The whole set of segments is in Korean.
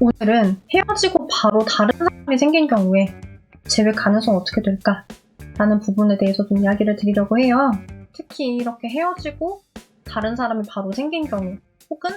오늘은 헤어지고 바로 다른 사람이 생긴 경우에 재회 가능성 어떻게 될까? 라는 부분에 대해서 좀 이야기를 드리려고 해요. 특히 이렇게 헤어지고 다른 사람이 바로 생긴 경우, 혹은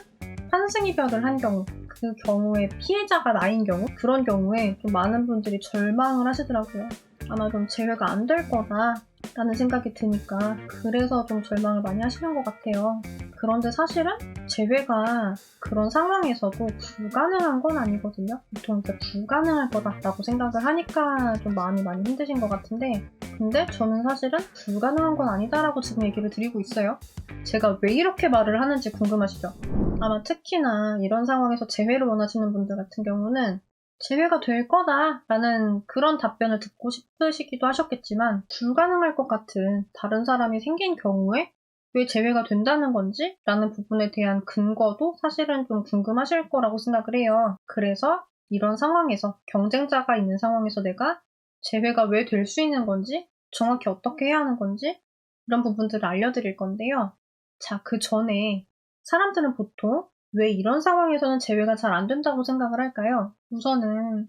환승이별을 한 경우, 그 경우에 피해자가 나인 경우, 그런 경우에 좀 많은 분들이 절망을 하시더라고요. 아마 좀 재회가 안 될 거다 라는 생각이 드니까 그래서 좀 절망을 많이 하시는 것 같아요. 그런데 사실은 재회가 그런 상황에서도 불가능한 건 아니거든요. 보통 이제 불가능할 거다라고 생각을 하니까 좀 마음이 많이 힘드신 것 같은데, 근데 저는 사실은 불가능한 건 아니다라고 지금 얘기를 드리고 있어요. 제가 왜 이렇게 말을 하는지 궁금하시죠? 아마 특히나 이런 상황에서 재회를 원하시는 분들 같은 경우는 재회가 될 거다라는 그런 답변을 듣고 싶으시기도 하셨겠지만, 불가능할 것 같은 다른 사람이 생긴 경우에 왜 재회가 된다는 건지? 라는 부분에 대한 근거도 사실은 좀 궁금하실 거라고 생각을 해요. 그래서 이런 상황에서, 경쟁자가 있는 상황에서 내가 재회가 왜 될 수 있는 건지, 정확히 어떻게 해야 하는 건지, 이런 부분들을 알려드릴 건데요. 자, 그 전에 사람들은 보통 왜 이런 상황에서는 재회가 잘 안 된다고 생각을 할까요? 우선은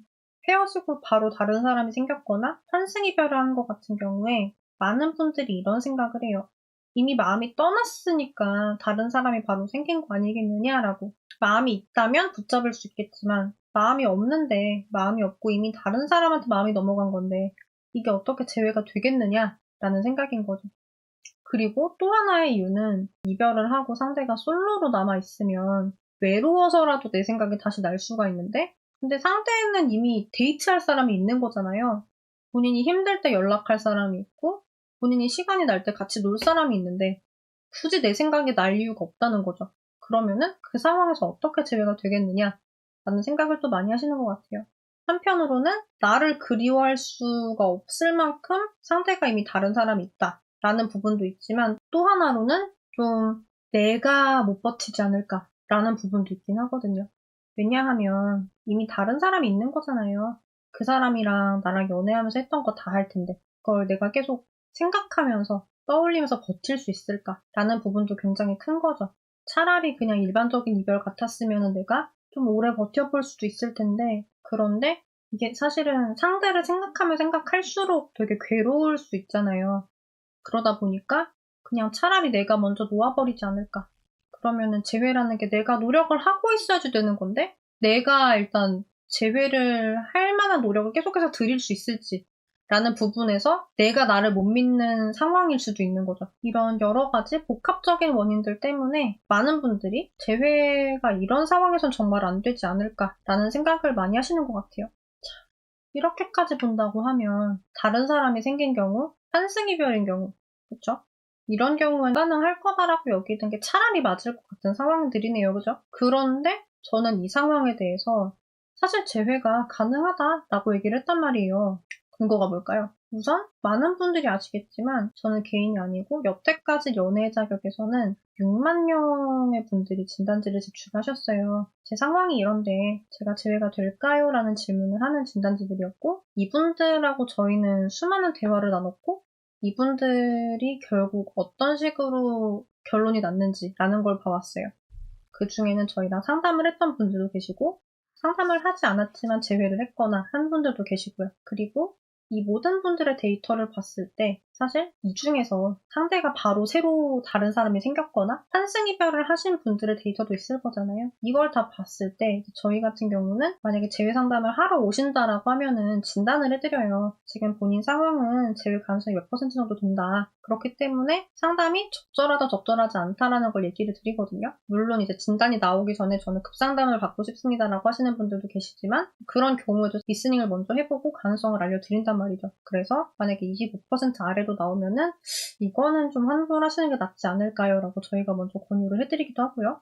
헤어지고 바로 다른 사람이 생겼거나 환승이별을 한 것 같은 경우에 많은 분들이 이런 생각을 해요. 이미 마음이 떠났으니까 다른 사람이 바로 생긴 거 아니겠느냐라고. 마음이 있다면 붙잡을 수 있겠지만 마음이 없는데, 마음이 없고 이미 다른 사람한테 마음이 넘어간 건데 이게 어떻게 재회가 되겠느냐라는 생각인 거죠. 그리고 또 하나의 이유는, 이별을 하고 상대가 솔로로 남아있으면 외로워서라도 내 생각이 다시 날 수가 있는데, 근데 상대는 이미 데이트할 사람이 있는 거잖아요. 본인이 힘들 때 연락할 사람이 있고, 본인이 시간이 날 때 같이 놀 사람이 있는데 굳이 내 생각이 날 이유가 없다는 거죠. 그러면은 그 상황에서 어떻게 재회가 되겠느냐 라는 생각을 또 많이 하시는 것 같아요. 한편으로는 나를 그리워할 수가 없을 만큼 상대가 이미 다른 사람이 있다 라는 부분도 있지만, 또 하나로는 좀 내가 못 버티지 않을까 라는 부분도 있긴 하거든요. 왜냐하면 이미 다른 사람이 있는 거잖아요. 그 사람이랑 나랑 연애하면서 했던 거 다 할 텐데 그걸 내가 계속 생각하면서 떠올리면서 버틸 수 있을까 라는 부분도 굉장히 큰 거죠. 차라리 그냥 일반적인 이별 같았으면 내가 좀 오래 버텨볼 수도 있을 텐데, 그런데 이게 사실은 상대를 생각하면 생각할수록 되게 괴로울 수 있잖아요. 그러다 보니까 그냥 차라리 내가 먼저 놓아버리지 않을까. 그러면은 재회라는 게 내가 노력을 하고 있어야지 되는 건데, 내가 일단 재회를 할 만한 노력을 계속해서 들일 수 있을지 라는 부분에서 내가 나를 못 믿는 상황일 수도 있는 거죠. 이런 여러 가지 복합적인 원인들 때문에 많은 분들이 재회가 이런 상황에선 정말 안 되지 않을까라는 생각을 많이 하시는 것 같아요. 이렇게까지 본다고 하면 다른 사람이 생긴 경우, 환승이별인 경우, 그쵸? 이런 경우엔 가능할 거다라고 여기는 게 차라리 맞을 것 같은 상황들이네요, 그죠? 그런데 저는 이 상황에 대해서 사실 재회가 가능하다라고 얘기를 했단 말이에요. 근거가 뭘까요? 우선 많은 분들이 아시겠지만 저는 개인이 아니고 여태까지 연애 자격에서는 6만 명의 분들이 진단지를 제출하셨어요. 제 상황이 이런데 제가 재회가 될까요? 라는 질문을 하는 진단지들이었고, 이분들하고 저희는 수많은 대화를 나눴고, 이분들이 결국 어떤 식으로 결론이 났는지라는 걸 봐왔어요. 그 중에는 저희랑 상담을 했던 분들도 계시고, 상담을 하지 않았지만 재회를 했거나 한 분들도 계시고요. 그리고 이 모든 분들의 데이터를 봤을 때 사실 이 중에서 상대가 바로 새로 다른 사람이 생겼거나 환승이별을 하신 분들의 데이터도 있을 거잖아요. 이걸 다 봤을 때 저희 같은 경우는 만약에 재회 상담을 하러 오신다라고 하면은 진단을 해드려요. 지금 본인 상황은 재회 가능성이 몇 % 정도 된다. 그렇기 때문에 상담이 적절하다 적절하지 않다라는 걸 얘기를 드리거든요. 물론 이제 진단이 나오기 전에 저는 급상담을 받고 싶습니다라고 하시는 분들도 계시지만, 그런 경우에도 리스닝을 먼저 해보고 가능성을 알려드린단 말이죠. 그래서 만약에 25% 아래로 나오면은 이거는 좀 환불하시는 게 낫지 않을까요? 라고 저희가 먼저 권유를 해드리기도 하고요.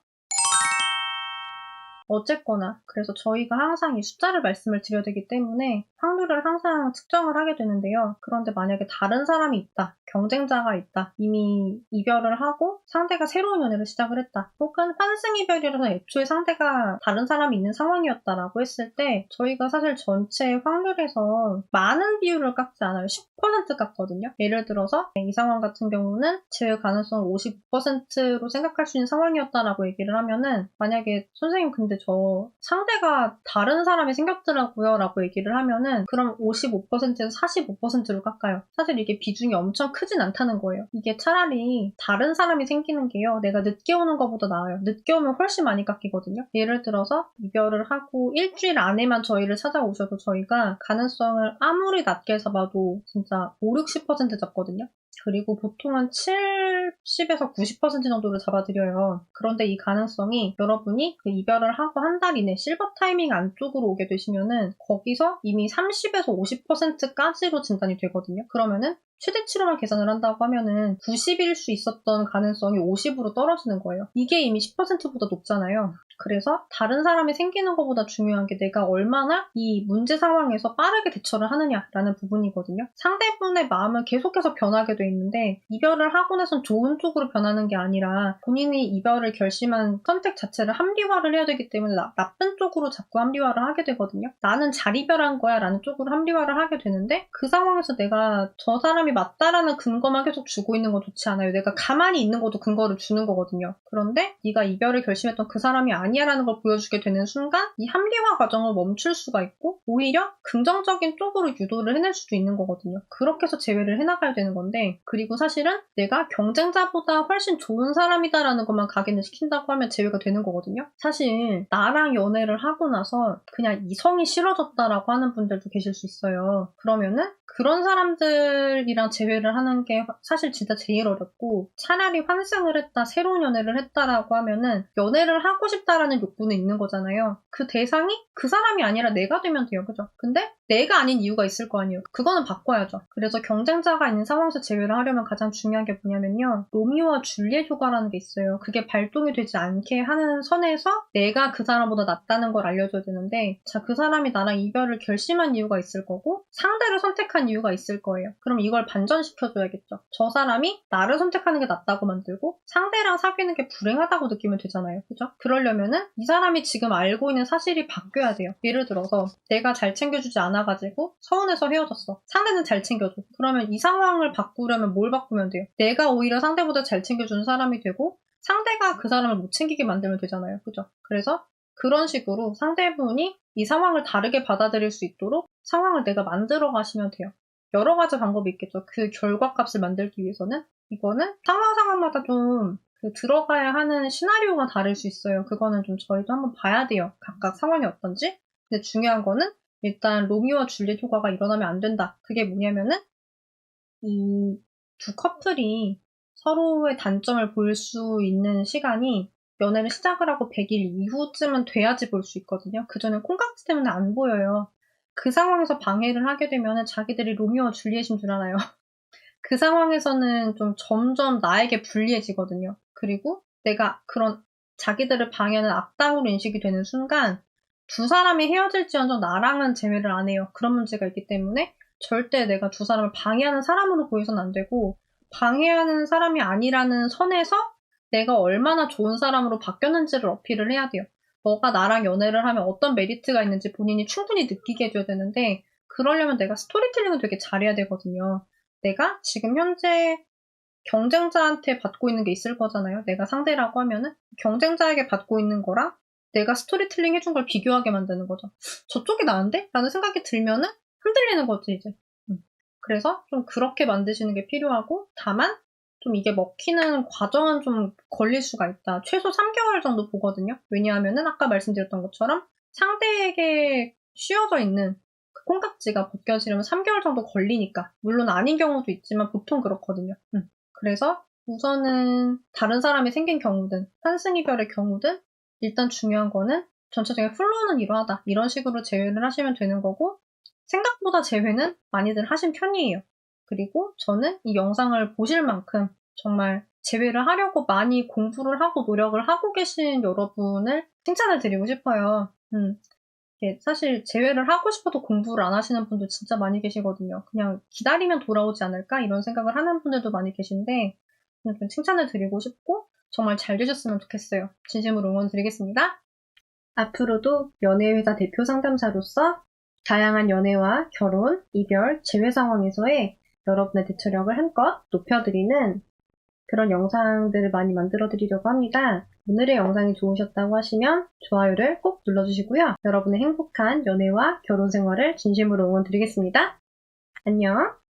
어쨌거나 그래서 저희가 항상 이 숫자를 말씀을 드려야 되기 때문에 확률을 항상 측정을 하게 되는데요. 그런데 만약에 다른 사람이 있다, 경쟁자가 있다, 이미 이별을 하고 상대가 새로운 연애를 시작을 했다, 혹은 환승이별이라서 애초에 상대가 다른 사람이 있는 상황이었다라고 했을 때 저희가 사실 전체 확률에서 많은 비율을 깎지 않아요. 10% 깎거든요. 예를 들어서 이 상황 같은 경우는 재회 가능성을 55%로 생각할 수 있는 상황이었다라고 얘기를 하면은, 만약에 선생님 근데 근데 저 상대가 다른 사람이 생겼더라고요 라고 얘기를 하면은 그럼 55%에서 45%로 깎아요. 사실 이게 비중이 엄청 크진 않다는 거예요. 이게 차라리 다른 사람이 생기는 게요. 내가 늦게 오는 것보다 나아요. 늦게 오면 훨씬 많이 깎이거든요. 예를 들어서 이별을 하고 일주일 안에만 저희를 찾아오셔도 저희가 가능성을 아무리 낮게 잡아도 진짜 5, 60% 잡거든요. 그리고 보통은 70에서 90% 정도를 잡아드려요. 그런데 이 가능성이 여러분이 그 이별을 하고 한 달 이내 실버 타이밍 안쪽으로 오게 되시면은 거기서 이미 30에서 50%까지로 진단이 되거든요. 그러면은 최대치로만 계산을 한다고 하면은 90일 수 있었던 가능성이 50으로 떨어지는 거예요. 이게 이미 10%보다 높잖아요. 그래서 다른 사람이 생기는 것보다 중요한 게 내가 얼마나 이 문제 상황에서 빠르게 대처를 하느냐라는 부분이거든요. 상대분의 마음은 계속해서 변하게 돼 있는데 이별을 하고 나선 좋은 쪽으로 변하는 게 아니라 본인이 이별을 결심한 선택 자체를 합리화를 해야 되기 때문에 나쁜 쪽으로 자꾸 합리화를 하게 되거든요. 나는 잘 이별한 거야 라는 쪽으로 합리화를 하게 되는데 그 상황에서 내가 저 사람이 맞다라는 근거만 계속 주고 있는 건 좋지 않아요. 내가 가만히 있는 것도 근거를 주는 거거든요. 그런데 네가 이별을 결심했던 그 사람이 아니야라는 걸 보여주게 되는 순간 이 합리화 과정을 멈출 수가 있고 오히려 긍정적인 쪽으로 유도를 해낼 수도 있는 거거든요. 그렇게 해서 재회를 해나가야 되는 건데 그리고 사실은 내가 경쟁자보다 훨씬 좋은 사람이다라는 것만 각인을 시킨다고 하면 재회가 되는 거거든요. 사실 나랑 연애를 하고 나서 그냥 이성이 싫어졌다라고 하는 분들도 계실 수 있어요. 그러면은 그런 사람들이랑 재회를 하는 게 사실 진짜 제일 어렵고 차라리 환승을 했다, 새로운 연애를 했다라고 하면은 연애를 하고 싶다라는 욕구는 있는 거잖아요. 그 대상이 그 사람이 아니라 내가 되면 돼요. 그죠? 근데 내가 아닌 이유가 있을 거 아니에요. 그거는 바꿔야죠. 그래서 경쟁자가 있는 상황에서 재회를 하려면 가장 중요한 게 뭐냐면요. 로미오와 줄리엣 효과라는 게 있어요. 그게 발동이 되지 않게 하는 선에서 내가 그 사람보다 낫다는 걸 알려줘야 되는데 자, 그 사람이 나랑 이별을 결심한 이유가 있을 거고 상대를 선택한 이유가 있을 거예요. 그럼 이걸 반전시켜줘야겠죠. 저 사람이 나를 선택하는 게 낫다고 만들고 상대랑 사귀는 게 불행하다고 느끼면 되잖아요. 그죠? 그러려면은 이 사람이 지금 알고 있는 사실이 바뀌어야 돼요. 예를 들어서 내가 잘 챙겨주지 않아가지고 서운해서 헤어졌어. 상대는 잘 챙겨줘. 그러면 이 상황을 바꾸려면 뭘 바꾸면 돼요? 내가 오히려 상대보다 잘 챙겨주는 사람이 되고 상대가 그 사람을 못 챙기게 만들면 되잖아요. 그죠? 그래서 그런 식으로 상대분이 이 상황을 다르게 받아들일 수 있도록 상황을 내가 만들어 가시면 돼요. 여러 가지 방법이 있겠죠. 그 결과값을 만들기 위해서는 이거는 상황마다 좀 들어가야 하는 시나리오가 다를 수 있어요. 그거는 좀 저희도 한번 봐야 돼요. 각각 상황이 어떤지. 근데 중요한 거는 일단 로미오와 줄리엣 효과가 일어나면 안 된다. 그게 뭐냐면은 이 두 커플이 서로의 단점을 볼 수 있는 시간이 연애를 시작을 하고 100일 이후쯤은 돼야지 볼 수 있거든요. 그전엔 콩깍지 때문에 안 보여요. 그 상황에서 방해를 하게 되면 자기들이 로미오와 줄리엣인 줄 알아요. 그 상황에서는 좀 점점 나에게 불리해지거든요. 그리고 내가 그런 자기들을 방해하는 악당으로 인식이 되는 순간 두 사람이 헤어질지언정 나랑은 재회를 안 해요. 그런 문제가 있기 때문에 절대 내가 두 사람을 방해하는 사람으로 보여서는 안 되고 방해하는 사람이 아니라는 선에서 내가 얼마나 좋은 사람으로 바뀌었는지를 어필을 해야 돼요. 너가 나랑 연애를 하면 어떤 메리트가 있는지 본인이 충분히 느끼게 해줘야 되는데 그러려면 내가 스토리텔링을 되게 잘해야 되거든요. 내가 지금 현재 경쟁자한테 받고 있는 게 있을 거잖아요. 내가 상대라고 하면은 경쟁자에게 받고 있는 거랑 내가 스토리텔링 해준 걸 비교하게 만드는 거죠. 저쪽이 나은데? 라는 생각이 들면은 흔들리는 거지 이제. 그래서 좀 그렇게 만드시는 게 필요하고 다만 좀 이게 먹히는 과정은 좀 걸릴 수가 있다. 최소 3개월 정도 보거든요. 왜냐하면은 아까 말씀드렸던 것처럼 상대에게 씌워져 있는 그 콩깍지가 벗겨지려면 3개월 정도 걸리니까. 물론 아닌 경우도 있지만 보통 그렇거든요. 그래서 우선은 다른 사람이 생긴 경우든 환승이별의 경우든 일단 중요한 거는 전체적인 플로우는 이러하다. 이런 식으로 재회를 하시면 되는 거고 생각보다 재회는 많이들 하신 편이에요. 그리고 저는 이 영상을 보실 만큼 정말 재회를 하려고 많이 공부를 하고 노력을 하고 계신 여러분을 칭찬을 드리고 싶어요. 사실 재회를 하고 싶어도 공부를 안 하시는 분들 진짜 많이 계시거든요. 그냥 기다리면 돌아오지 않을까? 이런 생각을 하는 분들도 많이 계신데 좀 칭찬을 드리고 싶고 정말 잘 되셨으면 좋겠어요. 진심으로 응원 드리겠습니다. 앞으로도 연애회사 대표 상담사로서 다양한 연애와 결혼, 이별, 재회 상황에서의 여러분의 대처력을 한껏 높여드리는 그런 영상들을 많이 만들어 드리려고 합니다. 오늘의 영상이 좋으셨다고 하시면 좋아요를 꼭 눌러주시고요. 여러분의 행복한 연애와 결혼 생활을 진심으로 응원드리겠습니다. 안녕!